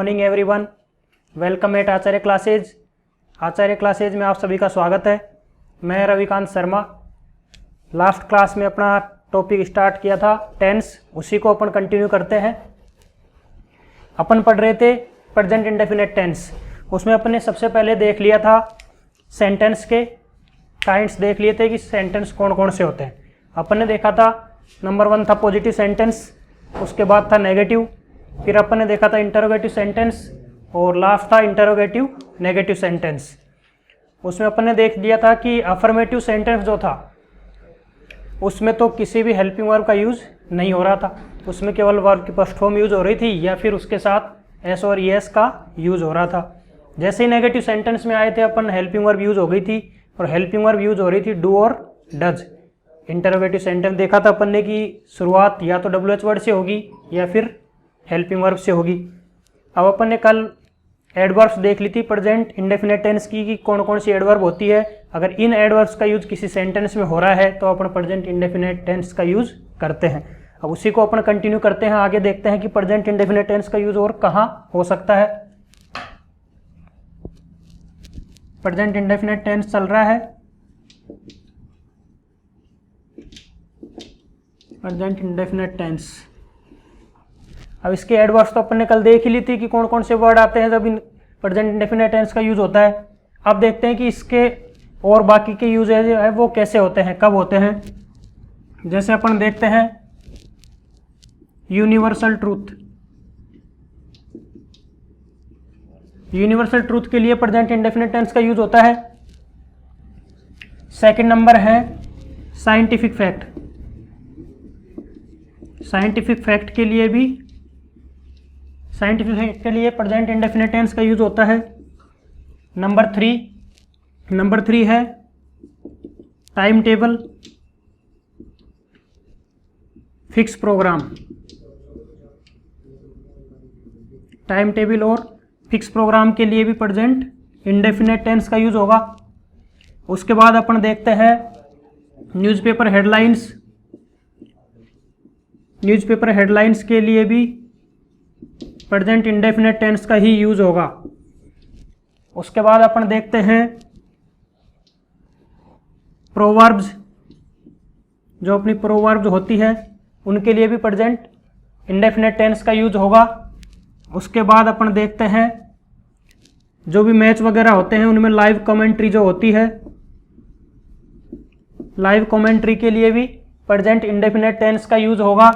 Morning everyone, welcome eight आचार्य classes. आचार्य classes में आप सभी का स्वागत है। मैं रविकांत शर्मा। लास्ट क्लास में अपना टॉपिक स्टार्ट किया था टेंस, उसी को अपन कंटिन्यू करते हैं। अपन पढ़ रहे थे प्रेजेंट इंडेफिनिट टेंस। उसमें अपन ने सबसे पहले देख लिया था सेंटेंस के काइंड्स, देख लिए थे कि सेंटेंस कौन कौन से होते हैं। अपन ने देखा था नंबर 1 था पॉजिटिव सेंटेंस, उसके बाद था नेगेटिव, फिर अपन ने देखा था इंटरोगेटिव सेंटेंस और लास्ट था इंटरोगेटिव नेगेटिव सेंटेंस। उसमें अपन ने देख लिया था कि अफर्मेटिव सेंटेंस जो था उसमें तो किसी भी हेल्पिंग वर्ब का यूज़ नहीं हो रहा था, उसमें केवल वर्ब की फर्स्ट फॉर्म यूज़ हो रही थी या फिर उसके साथ एस और ईएस का यूज़ हो रहा था। जैसे ही नेगेटिव सेंटेंस में आए थे अपन, हेल्पिंग वर्ब यूज़ हो गई थी और हेल्पिंग वर्ब यूज़ हो रही थी डू और डज। इंटरोगेटिव सेंटेंस देखा था अपन ने कि शुरुआत या तो WH वर्ड से होगी या फिर हेल्पिंग वर्ब से होगी। अब अपन ने कल एडवर्ब्स देख ली थी प्रेजेंट इंडेफिनिट टेंस की कि कौन कौन सी एडवर्ब होती है। अगर इन एडवर्ब्स का यूज़ किसी सेंटेंस में हो रहा है तो अपन प्रेजेंट इंडेफिनिट टेंस का यूज़ करते हैं। अब उसी को अपन कंटिन्यू करते हैं, आगे देखते हैं कि प्रेजेंट इंडेफिनिट टेंस का यूज़ और कहाँ हो सकता है। प्रेजेंट इंडेफिनिट टेंस चल रहा है, प्रेजेंट इंडेफिनिट टेंस। अब इसके एडवर्ब्स तो अपन ने कल देख ही ली थी कि कौन कौन से वर्ड आते हैं जब इन प्रेजेंट इंडेफिनिट टेंस का यूज़ होता है। अब देखते हैं कि इसके और बाकी के यूज है वो कैसे होते हैं, कब होते हैं। जैसे अपन देखते हैं यूनिवर्सल ट्रूथ। यूनिवर्सल ट्रूथ के लिए प्रेजेंट इंडेफिनिट टेंस का यूज होता है। सेकंड नंबर है साइंटिफिक फैक्ट। साइंटिफिक फैक्ट के लिए भी प्रेजेंट इंडेफिनिट टेंस का यूज होता है। नंबर 3 है time table, fix programme. Time table और फिक्स प्रोग्राम के लिए भी प्रेजेंट इंडेफिनिट टेंस का यूज होगा। उसके बाद अपन देखते हैं न्यूज़पेपर हेडलाइंस। न्यूज़पेपर हेडलाइंस के लिए भी प्रेजेंट इंडेफिनिट टेंस का ही यूज होगा। उसके बाद अपन देखते हैं प्रोवर्ब्स। जो अपनी प्रोवर्ब्स होती है उनके लिए भी प्रेजेंट इंडेफिनिट टेंस का यूज होगा। उसके बाद अपन देखते हैं जो भी मैच वगैरह होते हैं उनमें लाइव कमेंट्री जो होती है, लाइव कमेंट्री के लिए भी प्रेजेंट इंडेफिनिट टेंस का यूज होगा।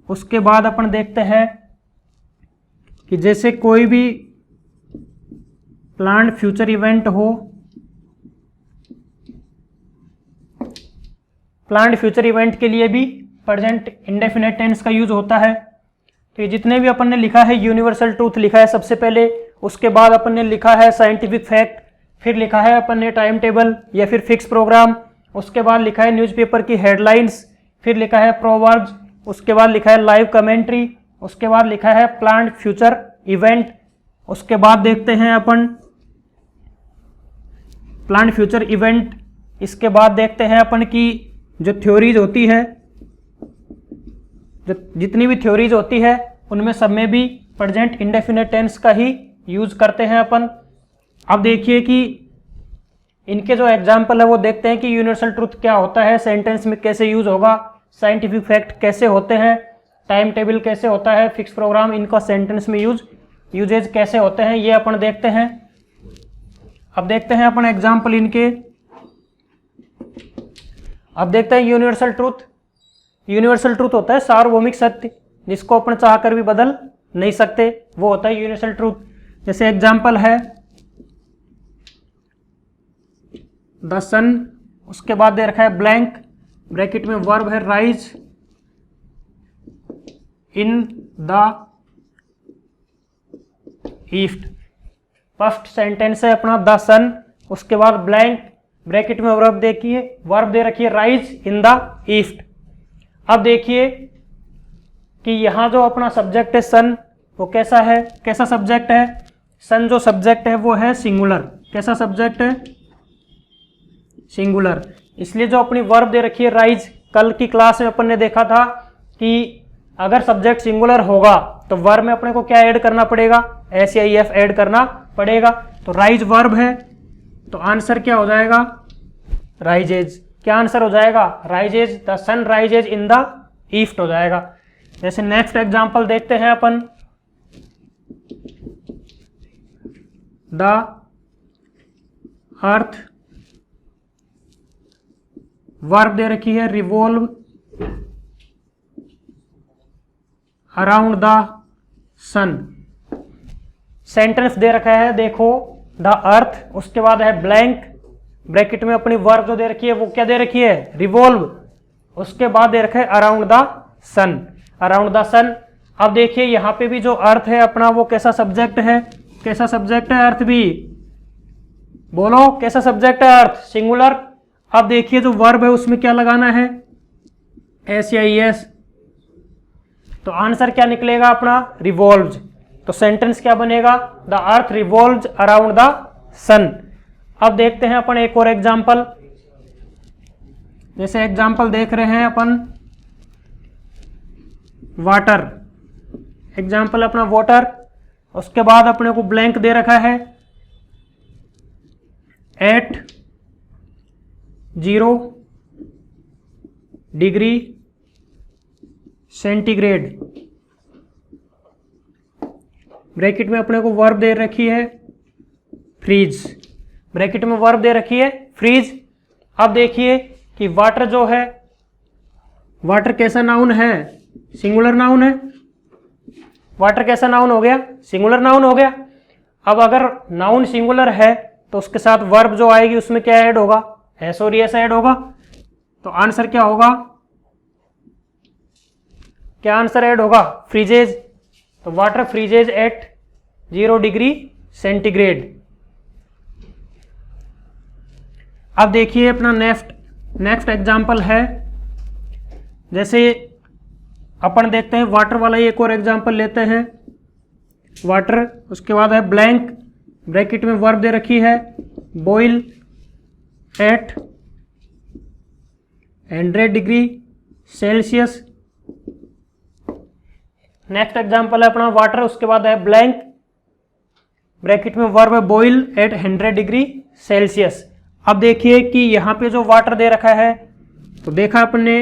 उसके बाद अपन देखते हैं कि जैसे कोई भी प्लान्ड फ्यूचर इवेंट हो, प्लान्ड फ्यूचर इवेंट के लिए भी प्रेजेंट इंडेफिनिट टेंस का यूज होता है। तो ये जितने भी अपन ने लिखा है, यूनिवर्सल ट्रूथ लिखा है सबसे पहले, उसके बाद अपन ने लिखा है साइंटिफिक फैक्ट, फिर लिखा है अपन ने टाइम टेबल या फिर फिक्स प्रोग्राम, उसके बाद लिखा है न्यूज़पेपर की हेडलाइंस, फिर लिखा है प्रोवर्ब्स, उसके बाद लिखा है लाइव कमेंट्री, उसके बाद लिखा है प्लान्ड फ्यूचर इवेंट। उसके बाद देखते हैं अपन प्लान्ड फ्यूचर इवेंट। इसके बाद देखते हैं अपन की जो थ्योरीज होती है, जो जितनी भी थ्योरीज होती है उनमें सब में भी प्रेजेंट इंडेफिनिट टेंस का ही यूज करते हैं अपन। अब देखिए कि इनके जो एग्जाम्पल है वो देखते हैं कि यूनिवर्सल ट्रूथ क्या होता है, सेंटेंस में कैसे यूज होगा, साइंटिफिक फैक्ट कैसे होते हैं, टाइम टेबल कैसे होता है, फिक्स प्रोग्राम इनका सेंटेंस में यूजेज कैसे होते हैं, ये अपन देखते हैं। अब देखते हैं अपन एग्जाम्पल इनके। अब देखते हैं यूनिवर्सल ट्रूथ। यूनिवर्सल ट्रूथ होता है सार्वभौमिक सत्य, जिसको अपन चाहकर भी बदल नहीं सकते, वो होता है यूनिवर्सल ट्रूथ। जैसे एग्जाम्पल है द सन, उसके बाद दे रखा है ब्लैंक, ब्रैकेट में वर्ब है rise in the east. First sentence है अपना द सन, उसके बाद ब्लैंक, ब्रैकेट में वर्ब दे रखी है राइज इन द ईस्ट। अब देखिए कि यहाँ जो अपना सब्जेक्ट है सन, वो कैसा है, कैसा सब्जेक्ट है। सन जो सब्जेक्ट है वो है सिंगुलर। कैसा सब्जेक्ट है, सिंगुलर। इसलिए जो अपनी वर्ब दे रखी है राइज, कल की क्लास में अपन ने देखा था कि अगर सब्जेक्ट सिंगुलर होगा तो वर्ब में अपने को क्या ऐड करना पड़ेगा, एस या एफ ऐड करना पड़ेगा। तो राइज वर्ब है, तो आंसर क्या हो जाएगा, राइजेज। क्या आंसर हो जाएगा, rises. The sun rises in the east हो जाएगा। जैसे नेक्स्ट एग्जांपल देखते हैं अपन, द अर्थ, वर्ब दे रखी है revolve around the sun. Sentence दे रखा है, देखो द अर्थ, उसके बाद है ब्लैंक, ब्रैकेट में अपनी वर्ब जो दे रखी है वो क्या दे रखी है, रिवॉल्व, उसके बाद दे रखा है around the sun, around the sun. अब देखिए यहाँ पे भी जो अर्थ है अपना वो कैसा सब्जेक्ट है, कैसा सब्जेक्ट है अर्थ भी, बोलो कैसा सब्जेक्ट है अर्थ, सिंगुलर। अब देखिए जो वर्ब है उसमें क्या लगाना है, एस या एस, तो आंसर क्या निकलेगा अपना, रिवॉल्व्स। तो सेंटेंस क्या बनेगा, the earth revolves around the sun. अब देखते हैं अपन एक और एग्जाम्पल, जैसे एग्जाम्पल देख रहे हैं अपन वाटर, एग्जाम्पल अपना वाटर, उसके बाद अपने को ब्लैंक दे रखा है एट 0 डिग्री सेंटीग्रेड, ब्रैकेट में अपने को वर्ब दे रखी है फ्रीज, ब्रैकेट में वर्ब दे रखी है फ्रीज। अब देखिए कि वाटर जो है, वाटर कैसा नाउन है, सिंगुलर नाउन है, वाटर कैसा नाउन हो गया, सिंगुलर नाउन हो गया। अब अगर नाउन सिंगुलर है तो उसके साथ वर्ब जो आएगी उसमें क्या ऐड होगा, एस और एस ऐड होगा। तो आंसर क्या होगा, क्या आंसर ऐड होगा, फ्रीजेज। तो water freezes at 0 degree centigrade. अब देखिए अपना नेक्स्ट एग्जाम्पल है, जैसे अपन देखते हैं वाटर वाला ही एक और एग्जाम्पल लेते हैं, वाटर, उसके बाद है ब्लैंक, ब्रैकेट में वर्ब दे रखी है boil at 100 degree Celsius. Next example है अपना वाटर, उसके बाद है ब्लैंक, ब्रैकेट में वर्ब है बॉईल एट 100 डिग्री सेल्सियस। अब देखिए कि यहाँ पे जो वाटर दे रखा है, तो देखा अपने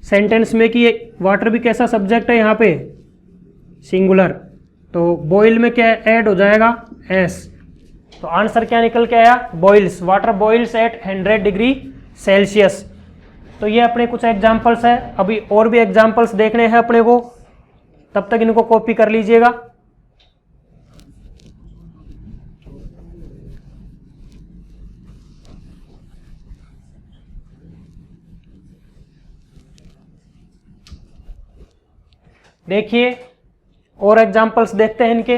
सेंटेंस में कि वाटर भी कैसा सब्जेक्ट है यहाँ पे, सिंगुलर, तो बॉईल में क्या ऐड हो जाएगा, एस। तो आंसर क्या निकल के आया, boils, water boils at 100 degree Celsius. तो ये अपने कुछ एग्जाम्पल्स है, अभी और भी एग्जाम्पल्स देखने हैं अपने को, तब तक इनको कॉपी कर लीजिएगा। देखिए और एग्जाम्पल्स देखते हैं इनके,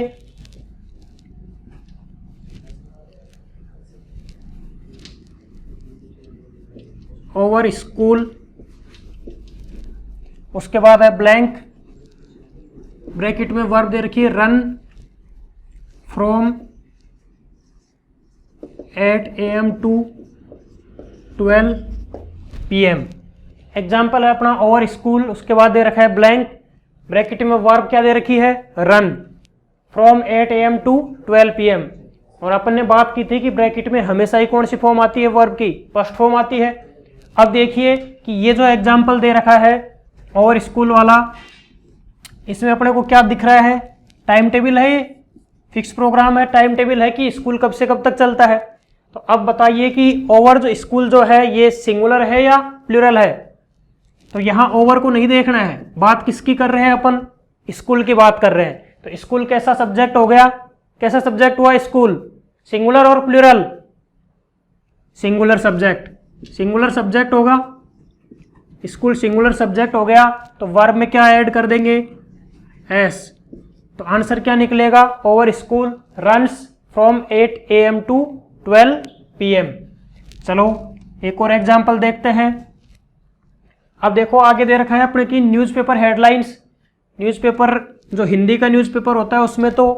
ओवर स्कूल, उसके बाद है ब्लैंक, ब्रैकेट में वर्ब दे रखी है run from 8 AM to 12 PM। Example है अपना ओवर स्कूल, उसके बाद दे रखा है ब्लैंक, ब्रैकेट में वर्ब क्या दे रखी है, run from 8 AM to 12 PM। और अपन ने बात की थी कि ब्रैकेट में हमेशा ही कौन सी फॉर्म आती है वर्ब की, फर्स्ट फॉर्म आती है। अब देखिए कि ये जो एग्जाम्पल दे रखा है ओवर स्कूल वाला, इसमें अपने को क्या दिख रहा है, टाइम टेबल है, ये फिक्स प्रोग्राम है, टाइम टेबल है कि स्कूल कब से कब तक चलता है। तो अब बताइए कि ओवर जो स्कूल जो है ये सिंगुलर है या प्लूरल है। तो यहाँ ओवर को नहीं देखना है, बात किसकी कर रहे हैं अपन, स्कूल की बात कर रहे हैं। तो स्कूल कैसा सब्जेक्ट हो गया, कैसा सब्जेक्ट हुआ स्कूल, सिंगुलर और plural, singular subject, singular subject होगा, स्कूल सिंगुलर सब्जेक्ट हो गया। तो वर्ब में क्या ऐड कर देंगे, एस। तो आंसर क्या निकलेगा, our school runs from 8 AM to 12 PM। चलो एक और एग्जाम्पल देखते हैं। अब देखो आगे दे रखा है अपने की न्यूज़पेपर हेडलाइंस। न्यूज़पेपर जो हिंदी का न्यूज़पेपर होता है उसमें तो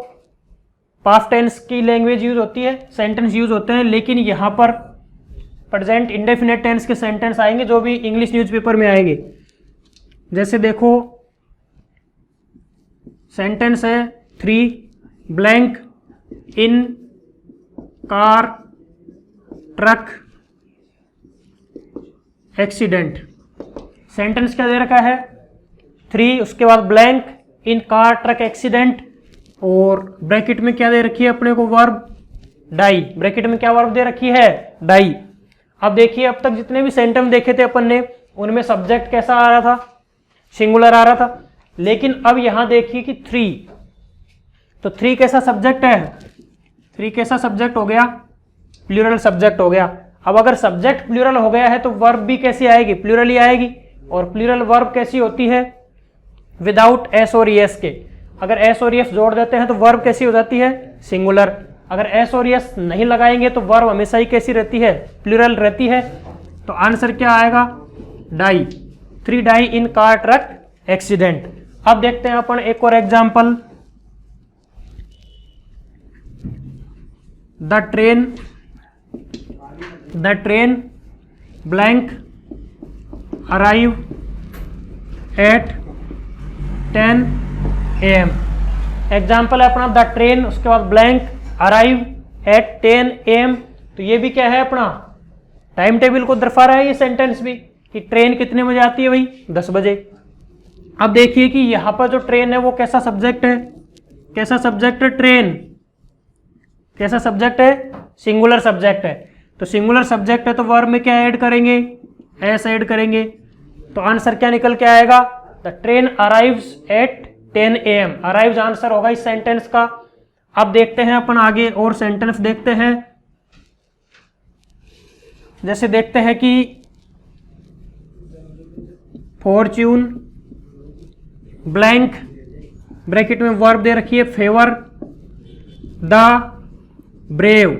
पास्ट टेंस की लैंग्वेज यूज होती है, सेंटेंस यूज होते हैं, लेकिन यहाँ पर प्रेजेंट इंडेफिनेट टेंस के सेंटेंस आएंगे जो भी इंग्लिश न्यूज़पेपर में आएंगे। जैसे देखो सेंटेंस है 3 blank in car truck accident. Sentence क्या दे रखा है 3, उसके बाद blank in car truck accident, और ब्रैकेट में क्या दे रखी है अपने को वर्ब डाई। ब्रैकेट में क्या वर्ब दे रखी है डाई। अब देखिए अब तक जितने भी सेंटेंस देखे थे अपन ने उनमें सब्जेक्ट कैसा आ रहा था, सिंगुलर आ रहा था, लेकिन अब यहां देखिए कि 3, तो 3 कैसा सब्जेक्ट है, 3 कैसा सब्जेक्ट हो गया, प्लूरल सब्जेक्ट हो गया। अब अगर सब्जेक्ट प्लूरल हो गया है तो वर्ब भी कैसी आएगी, प्लूरल ही आएगी। और प्लूरल वर्ब कैसी होती है, विदाउट एस और एस के। अगर एस और एस जोड़ देते हैं तो वर्ब कैसी हो जाती है, सिंगुलर। अगर एस और एस नहीं लगाएंगे तो वर्ब हमेशा ही कैसी रहती है, प्लूरल रहती है। तो आंसर क्या आएगा, die. 3 die in car truck accident. अब देखते हैं अपन एक और example. The train blank arrive at 10 AM। Example है अपना द ट्रेन, उसके बाद ब्लैंक अराइव एट 10 AM। तो ये भी क्या है अपना टाइम टेबल को दर्शा रहा है ये सेंटेंस भी, कि ट्रेन कितने बजे आती है भाई, 10 बजे। अब देखिए कि यहां पर जो ट्रेन है वो कैसा सब्जेक्ट है, कैसा सब्जेक्ट है, ट्रेन कैसा सब्जेक्ट है, सिंगुलर सब्जेक्ट है। तो सिंगुलर सब्जेक्ट है तो वर्ब में क्या ऐड करेंगे, एस ऐड करेंगे। तो आंसर क्या निकल के आएगा, the train arrives eight 10 AM। Arrives answer होगा इस सेंटेंस का। अब देखते हैं अपन आगे और सेंटेंस देखते हैं। जैसे देखते हैं कि फॉर्च्यून ब्लैंक ब्रैकेट में वर्ब दे रखी है फेवर द ब्रेव।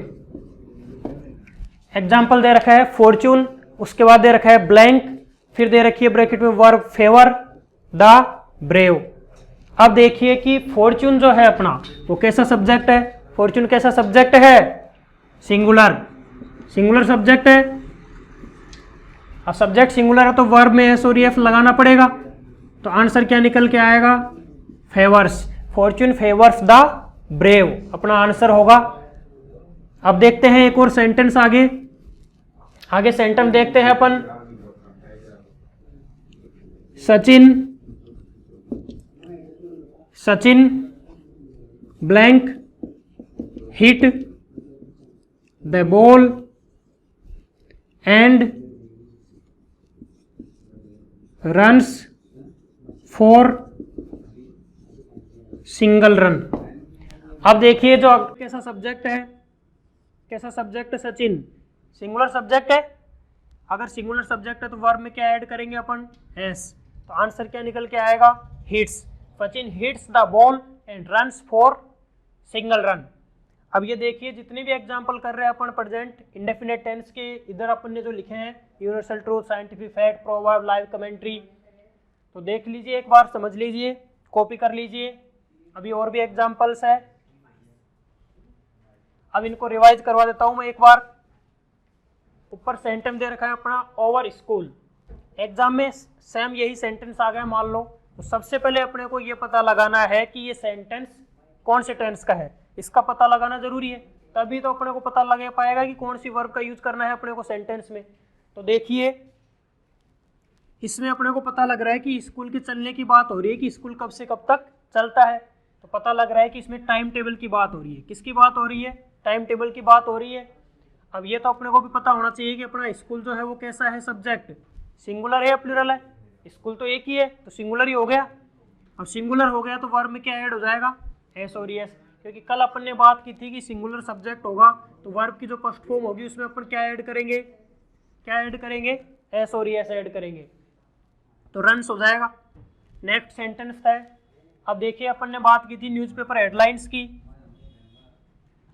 एग्जाम्पल दे रखा है फॉर्च्यून, उसके बाद दे रखा है ब्लैंक, फिर दे रखी है ब्रैकेट में वर्ब फेवर द ब्रेव। अब देखिए कि फॉर्च्यून जो है अपना वो कैसा सब्जेक्ट है, फॉर्च्यून कैसा सब्जेक्ट है, सिंगुलर, सिंगुलर सब्जेक्ट है। अब सब्जेक्ट सिंगुलर है तो वर्ब में एस और एफ लगाना पड़ेगा। तो आंसर क्या निकल के आएगा, favours, Fortune favours the brave अपना आंसर होगा। अब देखते हैं एक और सेंटेंस आगे, आगे सेंटेंस देखते हैं अपन। Sachin blank hit the ball and runs for single run. अब देखिए जो कैसा सब्जेक्ट है, कैसा सब्जेक्ट है, सचिन सिंगुलर सब्जेक्ट है। अगर सिंगुलर सब्जेक्ट है तो वर्ब में क्या ऐड करेंगे अपन, एस। तो आंसर क्या निकल के आएगा, hits, Sachin hits the ball and runs for single run. अब ये देखिए जितने भी एग्जांपल कर रहे हैं अपन प्रेजेंट इंडेफिनिट टेंस के, इधर अपन ने जो लिखे हैं universal truth, scientific fact, proverb, live commentary, तो देख लीजिए एक बार, समझ लीजिए, कॉपी कर लीजिए। अभी और भी एग्जांपल्स है, अब इनको रिवाइज करवा देता हूं मैं एक बार। ऊपर सेंटेंस दे रखा है अपना ओवर स्कूल, एग्जाम में सेम यही सेंटेंस आ गया मान लो। तो सबसे पहले अपने को ये पता लगाना है कि ये सेंटेंस कौन से टेंस का है, इसका पता लगाना जरूरी है, तभी तो अपने को पता लग पाएगा कि कौन सी वर्ब का यूज करना है अपने को सेंटेंस में। तो देखिए इसमें अपने को पता लग रहा है कि स्कूल के चलने की बात हो रही है, कि स्कूल कब से कब तक चलता है। तो पता लग रहा है कि इसमें टाइम टेबल की बात हो रही है। किसकी बात हो रही है, टाइम टेबल की बात हो रही है। अब ये तो अपने को भी पता होना चाहिए कि अपना स्कूल जो है वो कैसा है सब्जेक्ट, सिंगुलर है या प्लूरल है। स्कूल तो एक ही है तो सिंगुलर ही हो गया। अब सिंगुलर हो गया तो वर्ब में क्या ऐड हो जाएगा, एस और एस, क्योंकि कल अपन ने बात की थी कि सिंगुलर सब्जेक्ट होगा तो वर्ब की जो फर्स्ट फॉर्म होगी उसमें अपन क्या ऐड करेंगे, क्या ऐड करेंगे, एस और एस ऐड करेंगे, तो रन्स हो जाएगा। नेक्स्ट सेंटेंस है, अब देखिए अपन ने बात की थी न्यूज़पेपर हेडलाइंस की।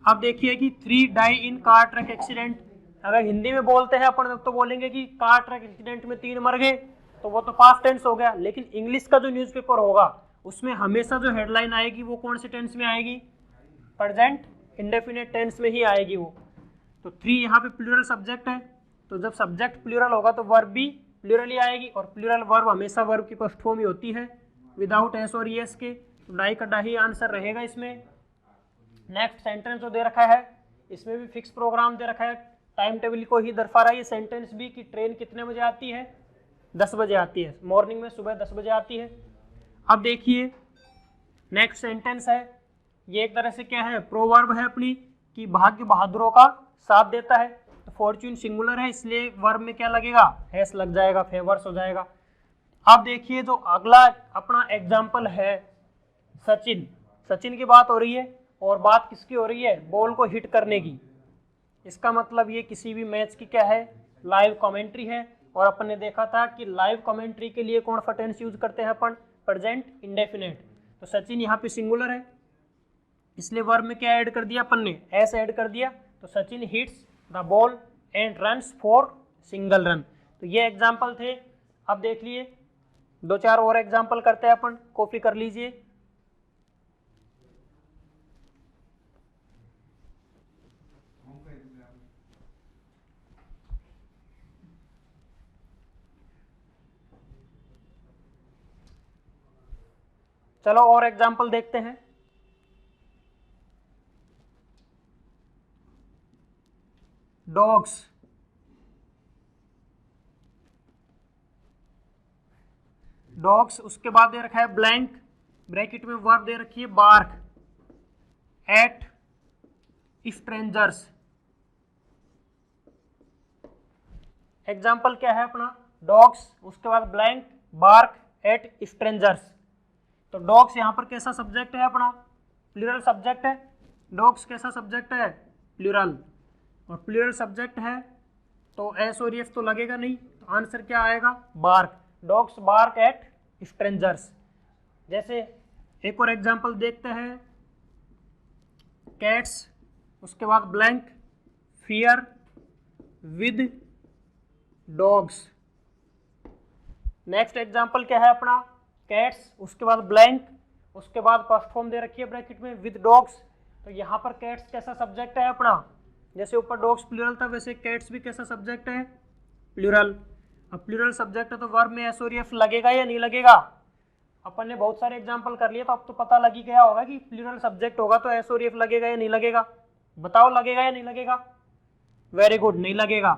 अब देखिए कि 3 die in car truck accident. अगर हिंदी में बोलते हैं अपन तो बोलेंगे कि कार ट्रक एक्सीडेंट में 3 मर गए, तो वो तो पास्ट टेंस हो गया। लेकिन इंग्लिश का जो न्यूज़पेपर होगा उसमें हमेशा जो हेडलाइन आएगी वो कौन से टेंस में आएगी, प्रेजेंट इंडेफिनिट टेंस में ही आएगी वो। तो 3 यहाँ पे प्लूरल सब्जेक्ट है, तो जब सब्जेक्ट प्लूरल होगा तो वर्ब भी प्लूरल ही आएगी, और प्लूरल वर्ब हमेशा वर्ब की फर्स्ट फॉर्म ही होती है विदाउट एस और एस के। तो डाई का डाही आंसर रहेगा इसमें। नेक्स्ट सेंटेंस जो दे रखा है इसमें भी फिक्स प्रोग्राम दे रखा है, टाइम टेबल को ही दर्शा रहा है ये सेंटेंस भी कि ट्रेन कितने बजे आती है, 10 बजे आती है, मॉर्निंग में सुबह 10 बजे आती है। अब देखिए नेक्स्ट सेंटेंस है, ये एक तरह से क्या है, प्रोवर्ब है अपनी, कि भाग्य बहादुरों का साथ देता है। तो फॉर्च्यून सिंगुलर है इसलिए वर्ब में क्या लगेगा, हैस लग जाएगा, फेवर्स हो जाएगा। अब देखिए जो अगला अपना एग्जाम्पल है सचिन, सचिन की बात हो रही है और बात किसकी हो रही है, बॉल को हिट करने की। इसका मतलब ये किसी भी मैच की क्या है, लाइव कमेंट्री है। और अपन ने देखा था कि लाइव कमेंट्री के लिए कौन सा टेंस यूज करते हैं अपन, प्रेजेंट इंडेफिनेट। तो सचिन यहाँ पे सिंगुलर है इसलिए वर्ब में क्या ऐड कर दिया अपन ने, एस ऐड कर दिया। तो Sachin hits the ball and runs for single run. तो ये एग्जाम्पल थे। अब देख लिए 2-4 और एग्जाम्पल करते हैं अपन, कॉपी कर लीजिए। चलो और एग्जाम्पल देखते हैं। डॉग्स, डॉग्स, उसके बाद दे रखा है ब्लैंक, ब्रैकेट में वर्ब दे रखी है बार्क एट स्ट्रेंजर्स। एग्जाम्पल क्या है अपना, डॉग्स, उसके बाद ब्लैंक, बार्क एट स्ट्रेंजर्स। तो डॉग्स यहाँ पर कैसा सब्जेक्ट है अपना, प्लूरल सब्जेक्ट है। डॉग्स कैसा सब्जेक्ट है, प्लूरल, और प्लूरल सब्जेक्ट है तो एस और एफ तो लगेगा नहीं, तो आंसर क्या आएगा, bark. Dogs bark at strangers. जैसे एक और एग्जांपल देखते हैं, कैट्स, उसके बाद blank, fear with dogs. Next example क्या है अपना, कैट्स, उसके बाद ब्लैंक, उसके बाद फर्स्ट फॉर्म दे रखी है ब्रैकेट में विद डॉग्स। तो यहाँ पर कैट्स कैसा सब्जेक्ट है अपना, जैसे ऊपर डॉग्स प्लूरल था वैसे कैट्स भी कैसा सब्जेक्ट है, प्लूरल। अब प्लूरल सब्जेक्ट है तो वर्ब में एस और एफ लगेगा या नहीं लगेगा। अपन ने बहुत सारे एग्जांपल कर लिए तो अब तो पता लग ही गया होगा कि प्लूरल सब्जेक्ट होगा तो एस और एफ लगेगा या नहीं लगेगा। बताओ लगेगा या नहीं लगेगा, वेरी गुड, नहीं लगेगा।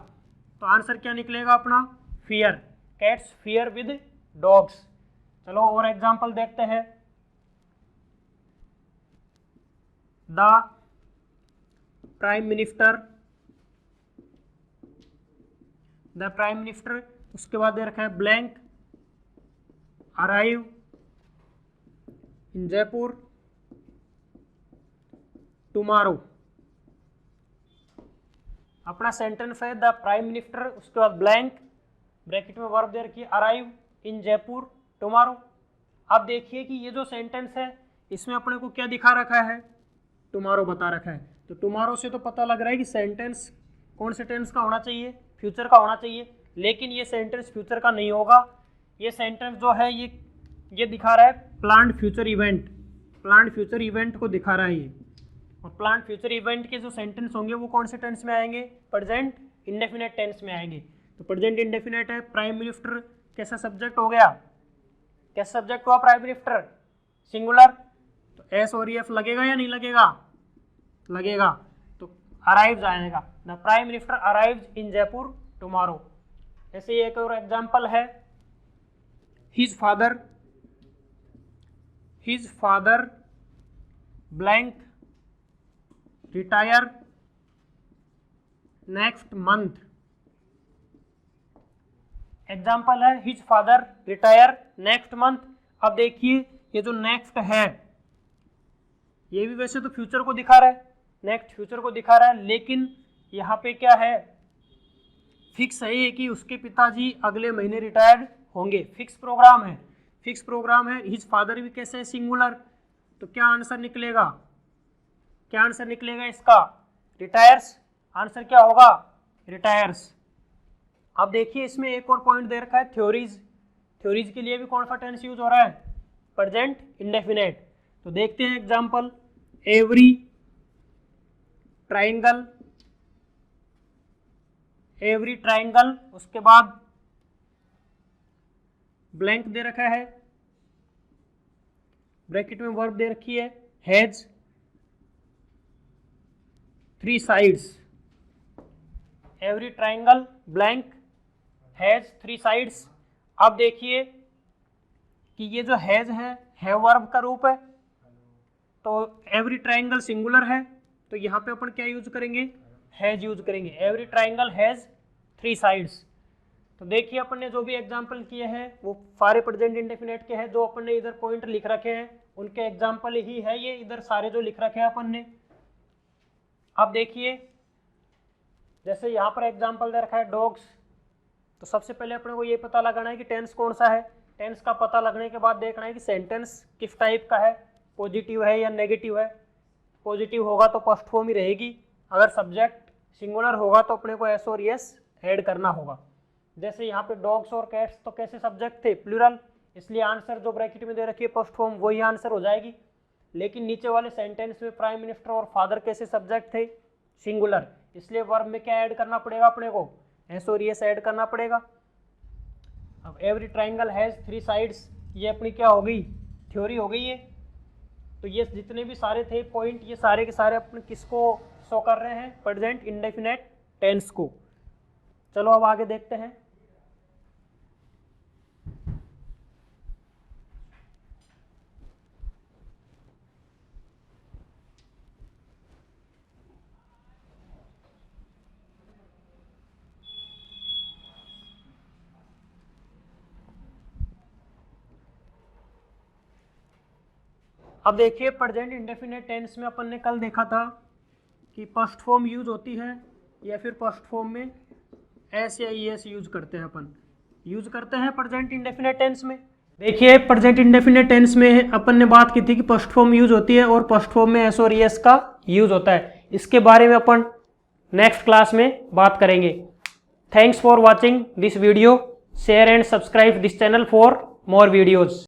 तो आंसर क्या निकलेगा अपना, fear, cats fear with dogs. चलो और एग्जांपल देखते हैं, the prime minister, the prime minister, उसके बाद दे रखा है blank, arrive in Jaipur tomorrow. अपना सेंटेंस है द प्राइम मिनिस्टर, उसके बाद ब्लैंक, ब्रैकेट में वर्ब दे रखी है अराइव इन जयपुर टुमारो। अब देखिए कि ये जो सेंटेंस है इसमें अपने को क्या दिखा रखा है, टुमारो बता रखा है। तो टुमारो से तो पता लग रहा है कि सेंटेंस कौन से टेंस का होना चाहिए, फ्यूचर का होना चाहिए। लेकिन ये सेंटेंस फ्यूचर का नहीं होगा, ये सेंटेंस जो है ये दिखा रहा है planned future event, planned future event को दिखा रहा है ये। और प्लान्ड फ्यूचर इवेंट के जो सेंटेंस होंगे वो कौन से टेंस में आएंगे, प्रेजेंट इंडेफिनेट टेंस में आएंगे। तो प्रेजेंट इंडेफिनेट है, प्राइम मिनिस्टर कैसा सब्जेक्ट हो गया, कैसा सब्जेक्ट हुआ प्राइम मिनिस्टर, सिंगुलर। तो एस और एफ लगेगा या नहीं लगेगा, लगेगा। तो अराइव्स आएगा, the prime minister arrives in Jaipur tomorrow. ऐसे एक और एग्जांपल है, his father blank retire next month. Example है his father retire next month. अब देखिए ये जो नेक्स्ट है ये भी वैसे तो फ्यूचर को दिखा रहा है, नेक्स्ट फ्यूचर को दिखा रहा है, लेकिन यहाँ पे क्या है, फिक्स है कि उसके पिताजी अगले महीने रिटायर्ड होंगे, फिक्स प्रोग्राम है, फिक्स प्रोग्राम है। हिज फादर भी कैसे है, सिंगुलर। तो क्या आंसर निकलेगा, क्या आंसर निकलेगा इसका, रिटायर्स। आंसर क्या होगा, रिटायर्स। अब देखिए इसमें एक और पॉइंट दे रखा है, थ्योरीज, थ्योरीज के लिए भी कौन सा टेंस यूज हो रहा है, प्रेजेंट इंडेफिनेट। तो देखते हैं example, every triangle, every triangle, उसके बाद ब्लैंक दे रखा है ब्रैकेट में वर्ब दे रखी है has 3 sides, every triangle blank has 3 sides. अब देखिए कि ये जो हैज है वर्ब का रूप है, तो एवरी ट्राइंगल सिंगुलर है, तो यहाँ पे अपन क्या यूज करेंगे, हैज यूज करेंगे। Every triangle has 3 sides. तो देखिए अपन ने जो भी एग्जाम्पल किए हैं वो सारे प्रेजेंट इंडेफिनेट के हैं। जो अपन ने इधर पॉइंट लिख रखे हैं उनके एग्जाम्पल ही है ये, इधर सारे जो लिख रखे हैं अपन ने। अब देखिए जैसे यहाँ पर एग्जाम्पल दे रखा है डॉग्स, तो सबसे पहले अपने को ये पता लगाना है कि टेंस कौन सा है। टेंस का पता लगने के बाद देखना है कि सेंटेंस किस टाइप का है, पॉजिटिव है या नेगेटिव है। पॉजिटिव होगा तो फर्स्ट फॉर्म ही रहेगी, अगर सब्जेक्ट सिंगुलर होगा तो अपने को एस और यस ऐड करना होगा। जैसे यहाँ पे डॉग्स और कैट्स तो कैसे सब्जेक्ट थे, प्लूरल, इसलिए आंसर जो ब्रैकेट में दे रखी है फर्स्ट फॉर्म वही आंसर हो जाएगी। लेकिन नीचे वाले सेंटेंस में प्राइम मिनिस्टर और फादर कैसे सब्जेक्ट थे, सिंगुलर, इसलिए वर्ब में क्या ऐड करना पड़ेगा अपने को, एस और यस ऐड करना पड़ेगा। अब एवरी ट्राइंगल हैज 3 साइड्स, ये अपनी क्या हो गई, थ्योरी हो गई है। तो ये जितने भी सारे थे पॉइंट, ये सारे के सारे अपने किसको शो कर रहे हैं, प्रेजेंट इंडेफिनेट टेंस को। चलो अब आगे देखते हैं। अब देखिए प्रेजेंट इंडेफिनेट टेंस में अपन ने कल देखा था कि फर्स्ट फॉर्म यूज होती है या फिर फर्स्ट फॉर्म में एस या ईएस यूज करते हैं, अपन यूज करते हैं प्रेजेंट इंडेफिनेट टेंस में। देखिए प्रेजेंट इंडेफिनेट टेंस में अपन ने बात की थी कि फर्स्ट फॉर्म यूज होती है और फर्स्ट फॉर्म में एस और ईएस का यूज होता है। इसके बारे में अपन नेक्स्ट क्लास में बात करेंगे। Thanks for watching this video, share and subscribe this channel for more videos।